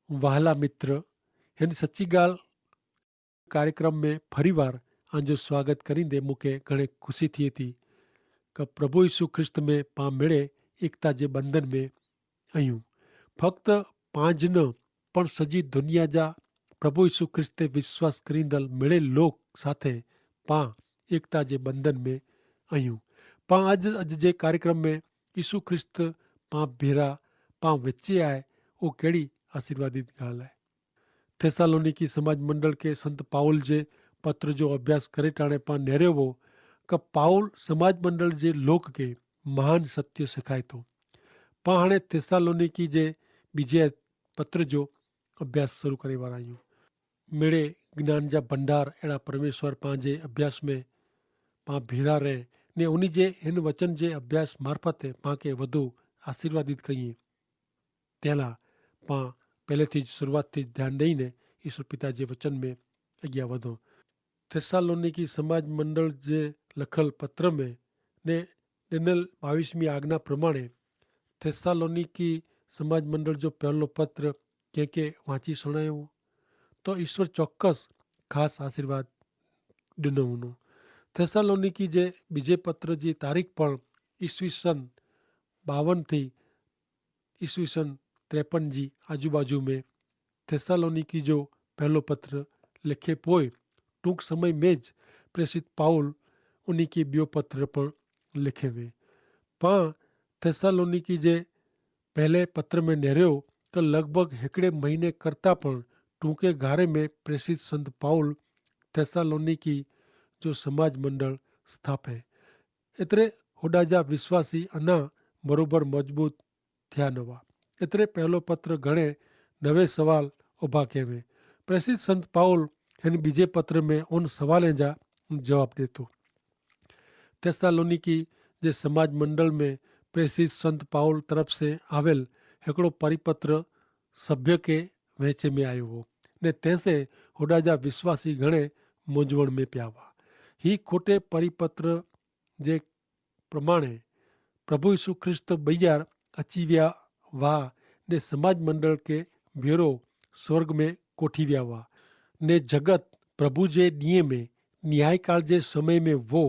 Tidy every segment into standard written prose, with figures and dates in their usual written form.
वहाला मित्र हिन सच्ची ॻाल्हि कार्यक्रम में फरीवार आंजो स्वागत करींदे मूंखे घणे ख़ुशी थिए थी कि प्रभु यीशु ख्रिस्त में पां मिड़े एकता जे बंधन में आहियूं। फक्त पांच न पण सॼी दुनिया जा प्रभु यीशु ख्रिस्त ते विश्वास करींदड़ मिड़े लोक साथे पां एकता जे बंधन में आहियूं। पां अॼु जे कार्यक्रम में यीशु ख्रिस्त पां भेरा पां विचे आहे, उहो कहिड़ी आशीर्वादित ॻाल्हि आहे। थेसालोनिकी समाज मंडल के संत पाउल जे पत्र जो अभ्यास करे टाणे पां नेरियो हो कि पाउल समाज मंडल जे लोक के महान सत्य सिखाए थो। पां हाणे थेसालोनिकी जे बीजे पत्र जो अभ्यास शुरू करे वारा आहियूं। मिड़े ज्ञान जा भंडार अहिड़ा परमेश्वर पंहिंजे अभ्यास में पां भेरा रहे ने उन जे हिन वचन जे अभ्यास मार्फत पां खे वधु आशीर्वादित कईं। तंहिं पां पहले थी शुरूआत थी ध्यानु ॾेई ईश्वर पिता जे वचन में अॻियां वधो। थेसालोनिकी समाज मंडल जे लखल पत्र में ने ॾिनल 22वीं आज्ञा प्रमाणे थेसालोनिकी समाज मंडल जो पहलो पत्र कंहिंखे वांची सुणायो तो ईश्वर चौक्कस ख़ासि आशीर्वाद ॾिनो हूंदो। थेसालोनिकी जे बीजे पत्र जी तारीख़ पण ईस्वी सन 52 थी ईस्वी सन 53 जी आजू बाजू में थेसालोनिकी जो पहलो पत्र लिखे पोइ टूंक समय में ज प्रेसित पाउल उन की ॿियो पत्र पण लिखे वे। पां थेसालोनिकी जे पहले पत्र में नेरियो त लॻभॻि हिकिड़े महीने करता पण टूंके गारे में प्रेसित संत पाउल थेसालोनिकी जो समाज मंडल स्थापे। एतिरे होॾा जा विश्वासी अञा बरोबर मजबूत थिया न हुआ। एतिरे पहलो पत्र घणे नवे सवाल उभा कए वे। प्रेसित संत पाउल हिन बीजे पत्र में उन सवालनि जा जवाब ॾिए थो। थेसालोनिकी जे समाज मंडल में प्रेसित संत पाउल तरफ से आवेल हिकिड़ो परिपत्र सभ्य के वेचे में आयो हो ने तंहिंसे होॾा जा विश्वासी घणे मुंझवण में पिया हुआ। ही खोटे परिपत्र जे प्रमाणे प्रभु यीशु ख्रिस्त ॿैयार अची विया हुआ ने समाज मंडल के भेरो स्वर्ग में कोठी विया हुआ ने जगत प्रभु जे ॾींहं में न्याय काल जे समय में वो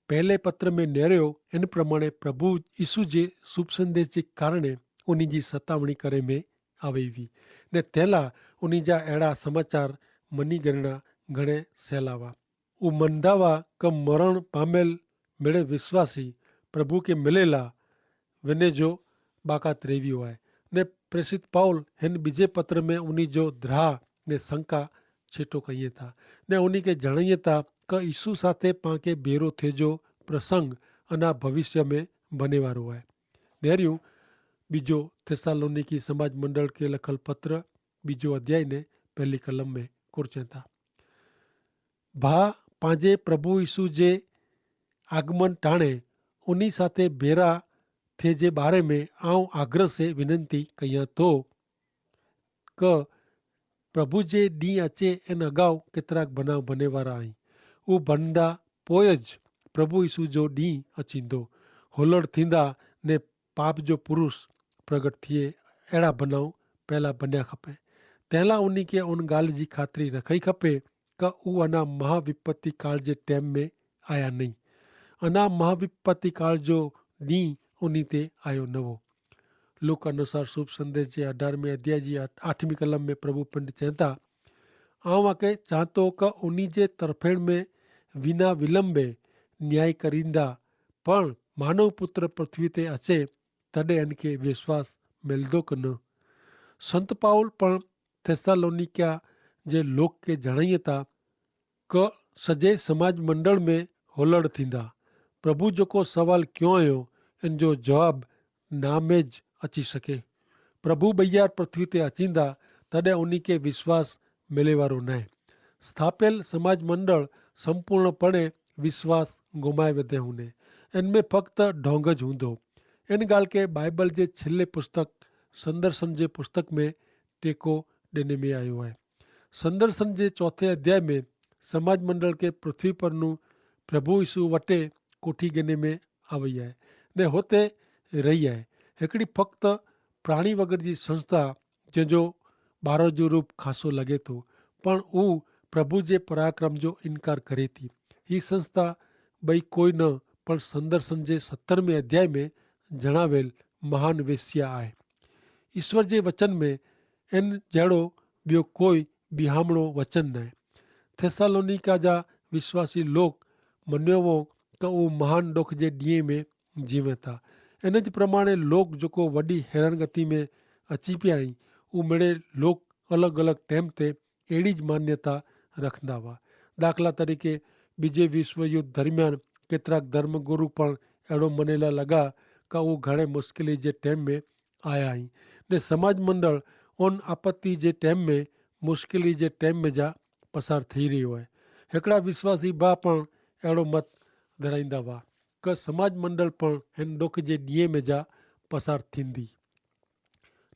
पहले पत्र में नेरियो इन प्रमाणे प्रभु यीशु जे शुभ संदेश जे कारण उन जी सतावणी करे में आवे हुई ने तंहिंला उन जा अहिड़ा समाचार मनी गिरणा घणे सहिला हुआ। उ मंदा हुआ क मरण पामियल मिड़े विश्वासी प्रभु के मिलेला विने जो बाकात रही वियो आहे ने प्रेसित पाउल हिन बीजे पत्र में उन जो द्राह ने शंका छेटो कईं था ने उन खे जणाईं था कि यीशु साथे पां खे भेरो थिए जो प्रसंग अञा भविष्य में बने वारो आहे। नेरियूं बीजो थेसालोनिकी समाज मंडल के लखल पत्र बीजो अध्याय ने पहली कलम में कुरचें था। भा पंहिंजे प्रभु यीशु जे आगमन टाणे उन्हीं साथे भेरा थे जे बारे में आऊं आग्रह से विनंती कयां तो क प्रभु जे ॾींहुं अचे इन अगाऊ केतिरा बनाव बने वारा आहिनि। उहे बनंदा पोइ ज प्रभु यीशु जो ॾींहुं अचींदो। हुलड़ थींदा ने पाप जो पुरुष प्रगट थिए अहिड़ा बनाव पहला बनिया खपे। तंहिंला उन खे उन ॻाल्हि जी ख़ातिरी रखई खपे कि उहो अञा महाविपत्ति काल जे टाइम में आया नहीं। अञा महाविपत्ति काल जो ॾींहुं उन ते आयो न हो। लूका अनुसार शुभ संदेश जे 18वें अध्याय जी 8वीं कलम में प्रभु पिंड चवंदा आऊं आके चाहतो कि उन जे तरफेण में बिना विलंबे न्याय करींदा पण मानव पुत्र पृथ्वी ते अचे तॾहिं इनखे विश्वास मिलंदो कि न। संत पाउल पण थेसालोनिका जे लोक के जणाईं था कि सॼे समाज मंडल में हुलड़ थींदा। प्रभु जेको सवाल क्यों आयो इन जो जवाब नामेज अची सके। प्रभु ॿैयार पृथ्वी ते अचींदा तॾहिं उन खे विश्वास मिले वारो न आहे। स्थापियल समाज मंडल संपूर्णपणे विश्वास घुमाए वेंदे हूंदे। इनमें फ़क़्त ढोंगज हूंदो। इन ॻाल्हि खे बाइबल जे छिले पुस्तक संदर्शन जे पुस्तक में टेको ॾिने में आयो आहे। संदर्शन जे 4थे अध्याय में समाज मंडल के पृथ्वी परनू प्रभु यीशु वटे कोठी गिने में आई आहे ने हुते रही आहे। हिकिड़ी फ़क़्त प्राणी वग़ैरह जी संस्था जंहिंजो बारो रूप खासो लगे तो पण ऊ प्रभु जे पराक्रम जो इनकार करे थी। ही संस्था बई कोई न पण संदर्शन जे 17वें अध्याय में जणावेल महान वेश्या आहे। ईश्वर जे वचन में इन जहिड़ो ॿियो कोई बिहामणो वचन न आहे। थेसालोनिका जा विश्वासी लोग मञियो हो त उहो महान ॾुख जे ॾींहं में जीवे था। इन जे प्रमाणे लोग जेको वॾी हैरानगति में अची पिया आहिनि, उहे मिड़े लोग अलॻि अलॻि टाइम ते अहिड़ी ज मान्यता रखंदा हुआ। दाख़िला तरीक़े ॿिजे विश्व युद्ध दरमियान केतिरा धर्म गुरु पण अहिड़ो मञेला लॻा का उहो घणे मुश्किल जे टाइम में आया आहिनि ने समाज मंडल उन आपत्ति जे टाइम में मुश्किल जे टाइम में जा पसार थी रहियो आहे। हिकिड़ा विश्वासी भाउ पण अहिड़ो मत धराईंदा हुआ कि समाज मंडल पण हिन ॾुख जे ॾींहं में जा पसार थींदी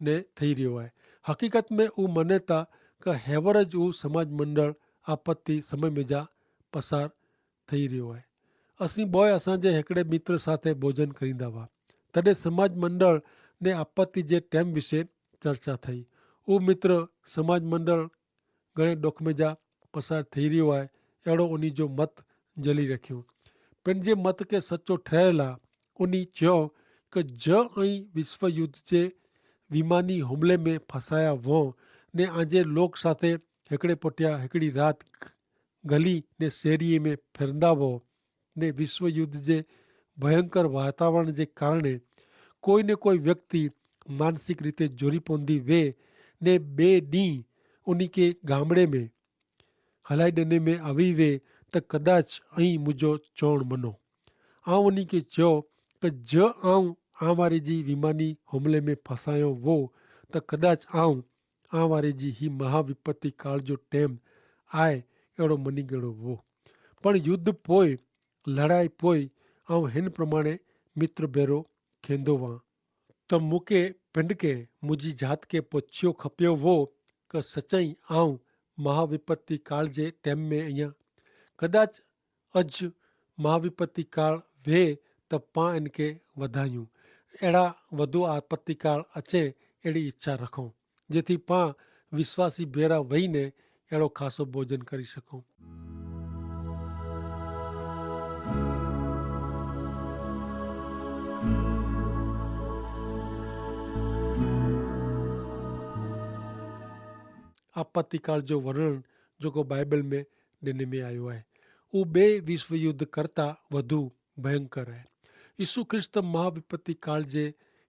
ने थी रहियो आहे। हक़ीक़त में उहो मञे था कि हैवर ज उहो समाज मंडल आपत्ति समय में जा पसार थी रहियो आहे। असीं ॿोए असांजे हिकिड़े मित्र साथे भोजन करींदा हुआ। तॾहिं समाज मंडल ने आपत्ति जे टाइम विषय चर्चा थी। उहो मित्र समाज मंडल घणे ॾुख में जा पसार थी रहियो आहे अहिड़ो उन जो मत जली रखियो। पंहिंजे मत खे सचो ठहियल आहे। उन चयो कि ऐं विश्व युद्ध जे विमानी हमले में फसाया वो ने आजे लोक साथे हिकिड़े पुठियां हिकिड़ी राति गली ने शेरीअ में फिरंदा हो ने विश्व युद्ध जे भयंकर वातावरण जे कारण कोई न कोई व्यक्ति मानसिक रीते जोरी पवंदी वे ने ॿिए ॾींहुं उन खे गामड़े में हलाई ॾिने में आवी वे त कदाच ऐं मुंहिंजो चवणु मनो। आउं उन खे चयो कि आउं वारे जी विमानी हमले में फसायो वो त कदाच आउं वारे जी ही महाविपत्ति काल जो टाइम आहे अहिड़ो मनी गयो वो। पण युद्ध पोइ लड़ाई पोइ आउं हिन प्रमाणे मित्र भेरो खेंदो हुआ त मूंखे पिंड खे मुंहिंजी जात खे पुछियो खपियो वो कि सचाई आउं महाविपत्ति काल जे टाइम में आहियां। कदाच अॼु महाविपत्ति काल वे त पां इनखे वधायूं अहिड़ा वधो आपत्ति काल अचे अहिड़ी इच्छा रखूं जेथी पां विश्वासी भेरा वेहीने अहिड़ो ख़ासो भोजन करी सघूं। आपत्ति काल जो वर्णन जेको बाइबल में ॾिने में आयो आहे उहो ॿिए विश्व युद्ध करता वधू भयंकर आहे। यीशु ख्रिस्त महाविपत्ति काल जे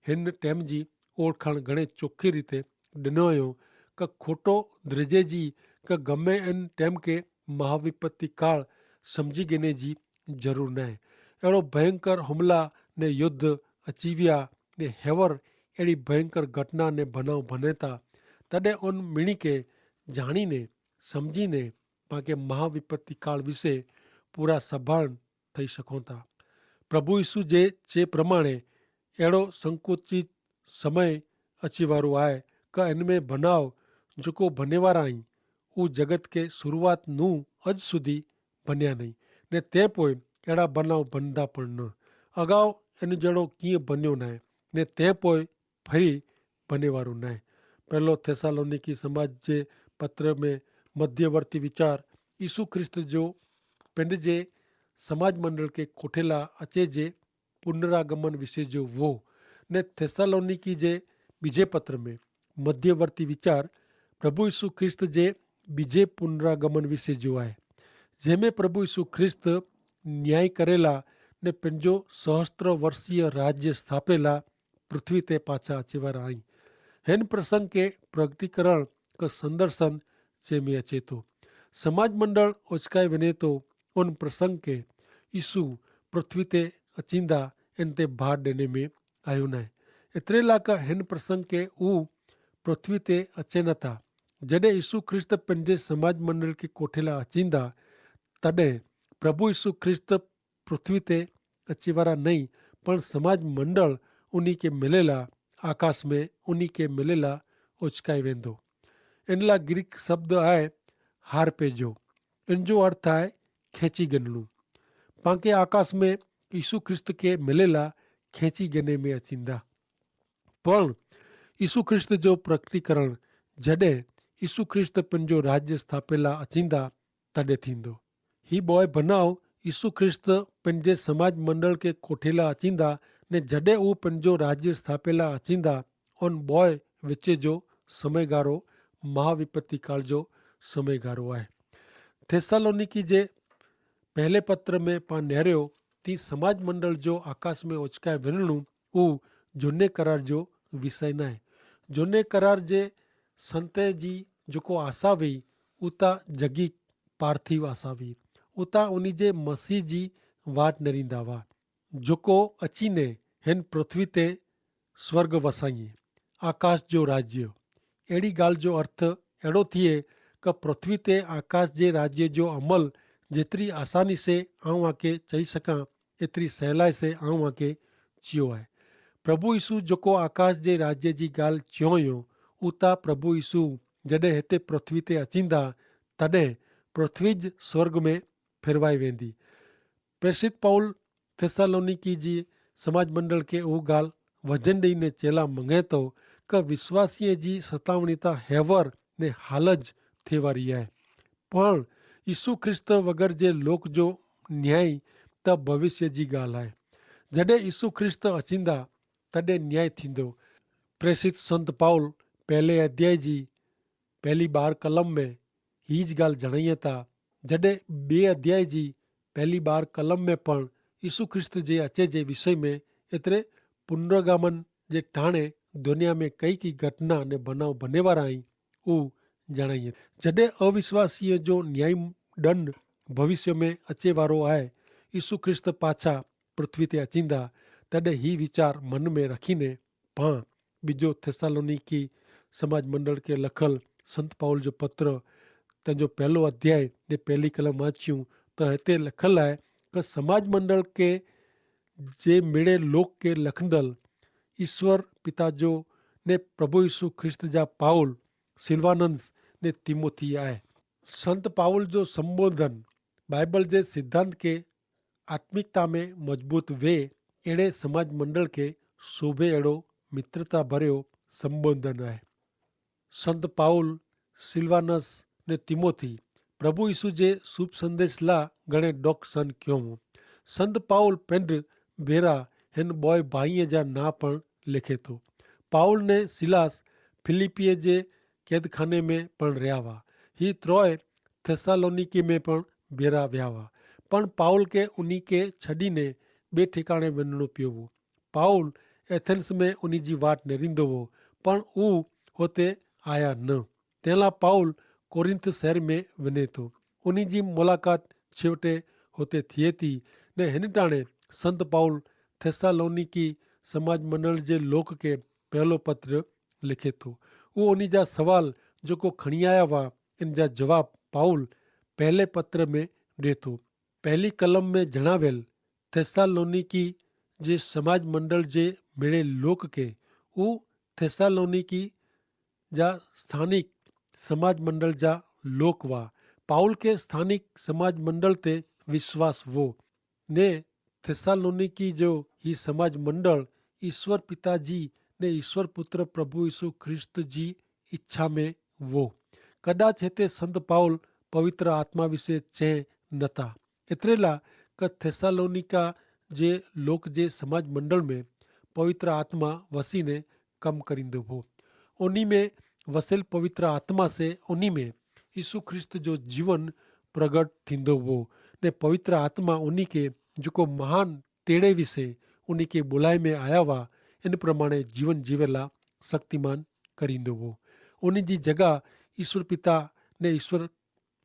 हिन टाइम जी ओळखाण घणे चोखी रीते ॾिनो हुयो कि खोटो द्रिजे जी कि गमे इन टाइम खे महाविपत्ति काल सम्झी गिने जी ज़रूरु न आहे। अहिड़ो भयंकर हमला ने युद्ध अची विया ने हैवर अहिड़ी भयंकर घटना ने बनाव बने था तॾहिं उन मिणी खे जाणीने सम्झीने पाण महाविपत्ति काल विषय पूरा सभान थी सघूं था। प्रभु यीशु जे चे प्रमाणे अहिड़ो संकुचित समय अची वारो आहे कि इन में बनाव जेको बने वारा आहिनि उहो जगत खे शुरूआत नूं अॼु सुधी बनिया नहीं ने ते पोइ अहिड़ा बनाव बनंदा पण न। अगाउ इन जहिड़ो कीअं बनियो न आहे ने ते पोइ फरी बने वारो न आहे। पहलो थेसालोनिकी समाज जे पत्र में मध्यवर्ती विचार यीशु ख्रिस्त जो पिंड जे समाज मंडल के कोठेला अचे जे पुनरागमन विषय जो वो ने थेसालोनिकी जे बीजे पत्र में मध्यवर्ती विचार प्रभु यीशु ख्रिस्त जे बीजे पुनरागमन विषय जो आहे जंहिंमें प्रभु यीशु ख्रिस्त न्याय करेला ने पंहिंजो सहस्त्र वर्षीय राज्य स्थापेला पृथ्वी ते पाछा अचे वारा आहिनि। हिन प्रसंग के प्रगटीकरण का संदर्शन से में अचे तो समाज मंडल उचकाए वञे तो उन प्रसंग के यीशु पृथ्वी ते अचींदा इन ते भार ॾिने में आयो न आहे। एतिरे लाइ हिन प्रसंग के ऊ पृथ्वी ते अचे नथा। जॾहिं यीशु ख्रिस्त पंहिंजे समाज मंडल के कोठेला अचींदा तॾहिं प्रभु यीशु ख्रिस्त पृथ्वी ते अची वारा नहीं पण समाज मंडल उन्ही के मिलेला आकाश में उन्ही के मिलेला उचकाए वेंदो। इन लाइ ग्रीक शब्द आहे हारपेजो। इन जो अर्थ आहे खेची गिनणु। पांखे आकाश में यीशु ख्रिस्त के मिलेला खेची गिने में अचींदा। पण यीशु ख्रिस्त जो प्रकटीकरण जॾहिं यीशु ख्रिस्त पंहिंजो राज्य स्थापियला अचींदा तॾहिं थींदो। ही बॉय बनाव यीशु ख्रिस्त पंहिंजे समाज मंडल खे कोठेला अचींदा ने जॾहिं उहो पंहिंजो राज्य स्थापियला अचींदा उन बॉय विच जो समयगारो महाविपत्ति काल जो समयगारो आहे। थेसालोनिकी जे पहले पत्र में पाण निहारियो ती समाज मंडल जो आकाश में उचकाए वञणु उहो झूने करार जो विषय न आहे। झूने करार जे संते जी जेको आशा हुई उता जगी पार्थिव आशा हुई, उता उन जे मसीह जी वाट न ॾींदा हुआ जेको अची ने हिन पृथ्वी ते स्वर्ग वसाईं आकाश जो राज्य। अहिड़ी ॻाल्हि जो अर्थ अहिड़ो थिए कि पृथ्वी ते आकाश जे राज्य जो अमल जेतिरी आसानी से आऊं आके चई सघां एतिरी सवलाई से आऊं आके चयो आहे। प्रभु यीशु जेको आकाश जे राज्य जी ॻाल्हि चयो हुयो उता प्रभु यीशु जॾहिं हिते पृथ्वी ते अचींदा तॾहिं पृथ्वी स्वर्ग में फिरवाई वेंदी। प्रेषित पौल थेसालोनिकी जी समाज मंडल खे उहा ॻाल्हि वजन ॾेई ने चेला मंगे थो कि विश्वासीअ जी सतावणी त हैवर ने हालज थिए वारी आहे, पण यीशु ख्रिस्त वग़ैरह जे लोक जो न्याय त भविष्य जी ॻाल्हि आहे। जॾहिं यीशु ख्रिस्त अचींदा तॾहिं न्याय थींदो। प्रेषित संत पौल पहले अध्याय जी पहली 12 कलम में हीज ॻाल्हि जणाईअ था। जॾहिं ॿिए अध्याय जी पहली 12 कलम में पण यीशु ख्रिस्त जे अचे जे विषय में एतिरे पुनर्गमन जे टाणे दुनिया में कई घटना ने बनाव बने वारा आहिनि उहो जणाईअ। जॾहिं अविश्वासीअ जो न्याय दंड भविष्य में अचे वारो आहे, यीशु ख्रिस्त पाछा पृथ्वी ते अचींदा तॾहिं ही वीचार मन में रखीने पां ॿिजो थेसालोनिकी समाज मंडल खे लखल संत पौल जो पत्र तंहिंजो पहलो अध्याय जे पहली कलम वाचियूं त हिते लिखल आहे कि समाज मंडल के जे मिड़े लोक के लखंदल ईश्वर पिता जो ने प्रभु यीशु ख्रिस्त जा पाउल सिल्वानंस ने तिमोथी आहे। संत पाउल जो संबोधन बाइबल जे सिद्धांत के आत्मिकता में मजबूत वे अहिड़े समाज मंडल खे शोभे अहिड़ो मित्रता भरियो संबोधन आहे। संत पाउल सिल्वानस ने तिमोथी प्रभु यीशु जे शुभ संदेश ला घणे डोक सन क्यों। संत पाउल पिंड बेरा हिन बॉय भाईअ जा ना पण लिखे थो। पाउल ने सिलास फिलिपिए जे कैदखाने में पण रहिया हुआ। ही त्रोय थेसालोनिकी में पण बेरा विया हुआ, पण पाउल के उन्ही के छॾीने ॿिए ठिकाणे वञिणो पियो हो। पाउल एथेंस में उन्ही जी वाट न ॾींदो हो, पण उहो हुते आया न। तंहिं पाउल कोरिंथ शहर में वञे थो। उन्ही जी मुलाक़ात छेवटे हुते थिए थी ने हिन टाणे संत पाउल थेसालोनिकी समाज मंडल जे लोक के पहलो पत्र लिखे थो। उहो उन्ही जा सवाल जेको खणी आया हुआ इन जा जवाब पाउल पहले पत्र में ॾिए थो। पहली कलम में जणावियल थेसालोनिकी जे समाज मंडल जे मिड़े लोक के उहो थेसालोनिकी जा स्थानिक समाज मंडल जा लोक हुआ। पाउल के स्थानिक समाज मंडल ते विश्वास हो ने थेसालोनिकी जो ही समाज मंडल ईश्वर पिता जी ने ईश्वर पुत्र प्रभु यीशु ख्रिस्त जी इच्छा में वो। कदाच हिते संत पाउल पवित्र आत्मा विषय चए नथा एतिरे ला कि थेसालोनिका जे लोक जे समाज मंडल में पवित्र आत्मा वसीने कम करींदो हो। उन्हीं में वसियल पवित्र आत्मा से उन्हीं में यीशु ख्रिस्त जो जीवन प्रगट थींदो हो ने पवित्र आत्मा उन्हीं के जेको महान तेड़े विषय उन्हीं के बुलाए में आया हुआ इन प्रमाणे जीवन जीवेला शक्तिमान करींदो हो। उन्हीं जी जगह ईश्वर पिता ने ईश्वर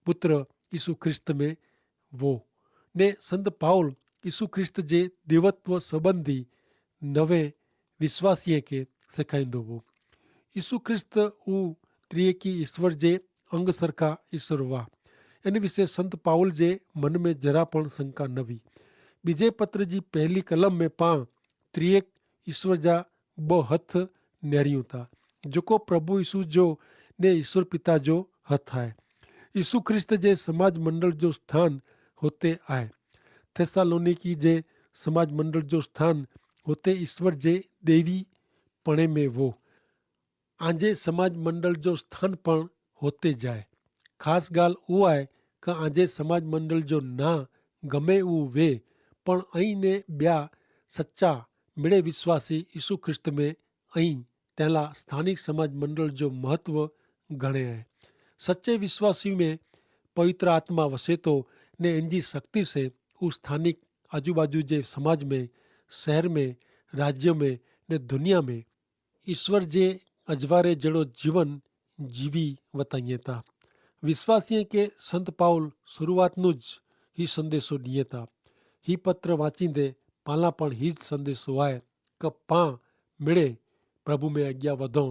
पुत्र यीशु ख्रिस्त में वो ने संत पाउल यीशु ख्रिस्त जे देवत्व संबंधी नवे विश्वासीअ खे सेखारींदो हो। यीशु ख्रिस्त ऊ त्रिएकी ईश्वर जे अंग सरखा ईश्वर हुआ। इन विषय संत पाउल जे मन में जरा पण शंका न हुई। बीजे पत्र जी पहली कलम में पां त्रिएक ईश्वर जा ॿ हथ निहारियूं था जेको प्रभु यीशु जो ने ईश्वर पिता जो हथ आहे। यीशु ख्रिस्त जे समाज मंडल जो स्थान हुते आहे। थेसालोनिकी जे समाज मंडल जो स्थान हुते ईश्वर जे देवी पणे में वो। आंजे समाज मंडल जो स्थान पण होते जाए। खास गाल उहा आहे कि आजे समाज मंडल जो ना गमे उहो वे, पण અહીં ને ॿिया सच्चा मिड़े विश्वासी यीशु ख्रिस्त में અહીં तेला स्थानिक समाज मंडल जो महत्व घणे है। सच्चे विश्वासी में पवित्र आत्मा वसे तो ने इनकी शक्ति से उस स्थानिक आजू बाजू जे समाज में, शहर में, राज्य में ने दुनिया में ईश्वर जे अजवारे जड़ो जीवन जीवी वताइए था। विश्वासीय के संत पाउल शुरुआतનું જ ही संदेशो दिए था। ही पत्र वांचींदे पाला पण ही संदेशो आहे कि पां मिड़े प्रभु में अॻियां वधो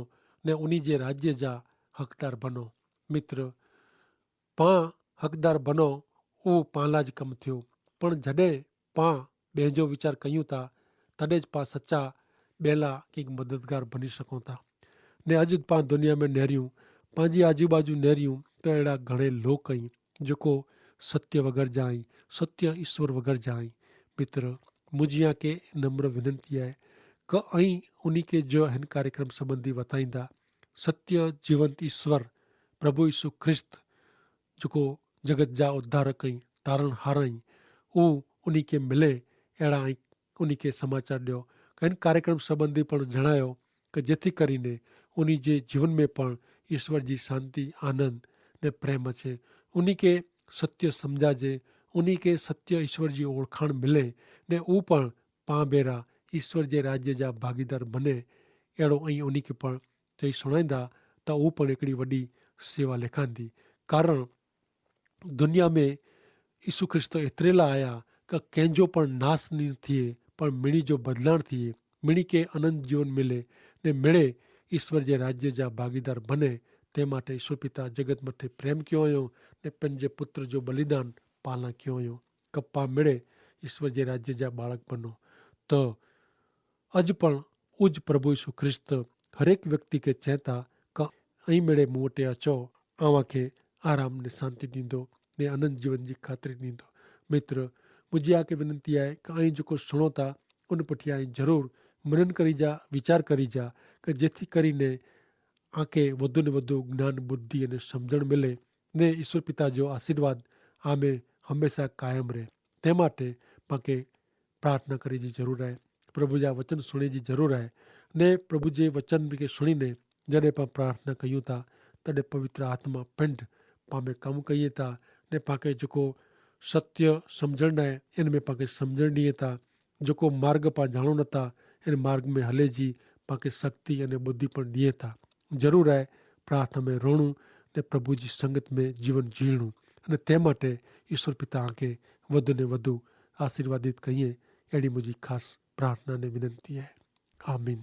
ने उन्हीं जे राज्य जा हक़दार बनो। मित्र, पां हक़दार बनो उहो पाला ज कमु थियो, पण जॾहिं पां ॿिए जो वीचार कयूं था तॾहिं ज पां सच्चा ॿेला कंहिं मददगार बनी सघूं था। ने अॼु पां दुनिया में नेरियूं पंहिंजी आजू बाजू नेरियूं त अहिड़ा घणे लोक आहिनि जेको सत्य वग़ैरह जा आहिनि, सत्य ईश्वर वग़ैरह जा आहिनि। मित्र, मुंहिंजी आके नम्र विनंती आहे कि અહીં उन्हीं के जो हिन कार्यक्रम संबंधी बताईंदा सत्य जीवंत ईश्वर प्रभु यीशु ख्रिस्त जेको जगत जा उद्धारक आहिनि, तारणहार आहिनि, उहो उन्हीं के मिले अहिड़ा ऐं उन्हीं के समाचार ॾियो। हिन कार्यक्रम संबंधी पण जणायो कि જેથી કરીને उन्हीं जे जीवन में पण ईश्वर जी शांति, आनंद ने प्रेम अचे, उन्हीं के सत्य सम्झाजे, उन्हीं के सत्य ईश्वर जी ओळखाण मिले ने उहो पण पां भेरा ईश्वर जे राज्य जा भागीदार बने। अहिड़ो ऐं उन्हीं खे पण चई सुणाईंदा त उहो पण हिकिड़ी वॾी सेवा लिखांदी। कारण दुनिया में यीशु ख्रिस्त एतिरे लाइ आया कि कंहिंजो पण नास न थिए, पण मिणी जो बदिलाण थिए, मिणी के अनंत जीवन मिले ने मिड़े ईश्वर जे राज्य जा भागीदार बने। ते माटे ईश्वर पिता जगत मथे प्रेम कयो हुयो ने पंहिंजे पुत्र जो बलिदान पालना कयो हुयो कि पां मिड़े ईश्वर जे राज्य जा बाळक बनो। त अॼु पण उज प्रभु यीशु ख्रिस्त हरेक व्यक्ति खे चए था कि ऐं मिड़े मूं वटि अचो, अव्हांखे आराम ने शांति ॾींदो ने अनंत जीवन जी ख़ातिरी ॾींदो। मित्र, मुंहिंजी आके विनंती आहे कि ऐं जेको सुणो था उन पुठियां ऐं ज़रूरु मनन करी जा, वीचार करी जा कि જેથી કરીને आके वधु ने वधु ज्ञान बुद्धि અને સમજણ मिले ने ईश्वर पिता जो आशीर्वाद आमे हमेशा कायम रहे। ते माटे पाके प्रार्थना करी जी ज़रूर है, प्रभु जा वचन सुने जी ज़रूर है ने प्रभु जे वचन के सुनीने जॾहिं पां प्रार्थना कयूं था तॾहिं पवित्र आत्मा पिंड पां में कमु कयूं था ने पाके जेको सत्य सम्झण आहे इन में पाके सम्झण ॾिए था, जेको मार्ग पां ॼाणो नथा इन मार्ग में हले जी पाके शक्ति अने बुद्धि पण ॾिए था। ज़रूरु आहे प्रार्थना में रहणु ने प्रभु जी संगत में जीवन जीणु अने ते माटे ईश्वर पिता खे वधु ने वधु आशीर्वादित कईं। अहिड़ी मुंहिंजी ख़ासि प्रार्थना ने विनंती आहे। आमीन।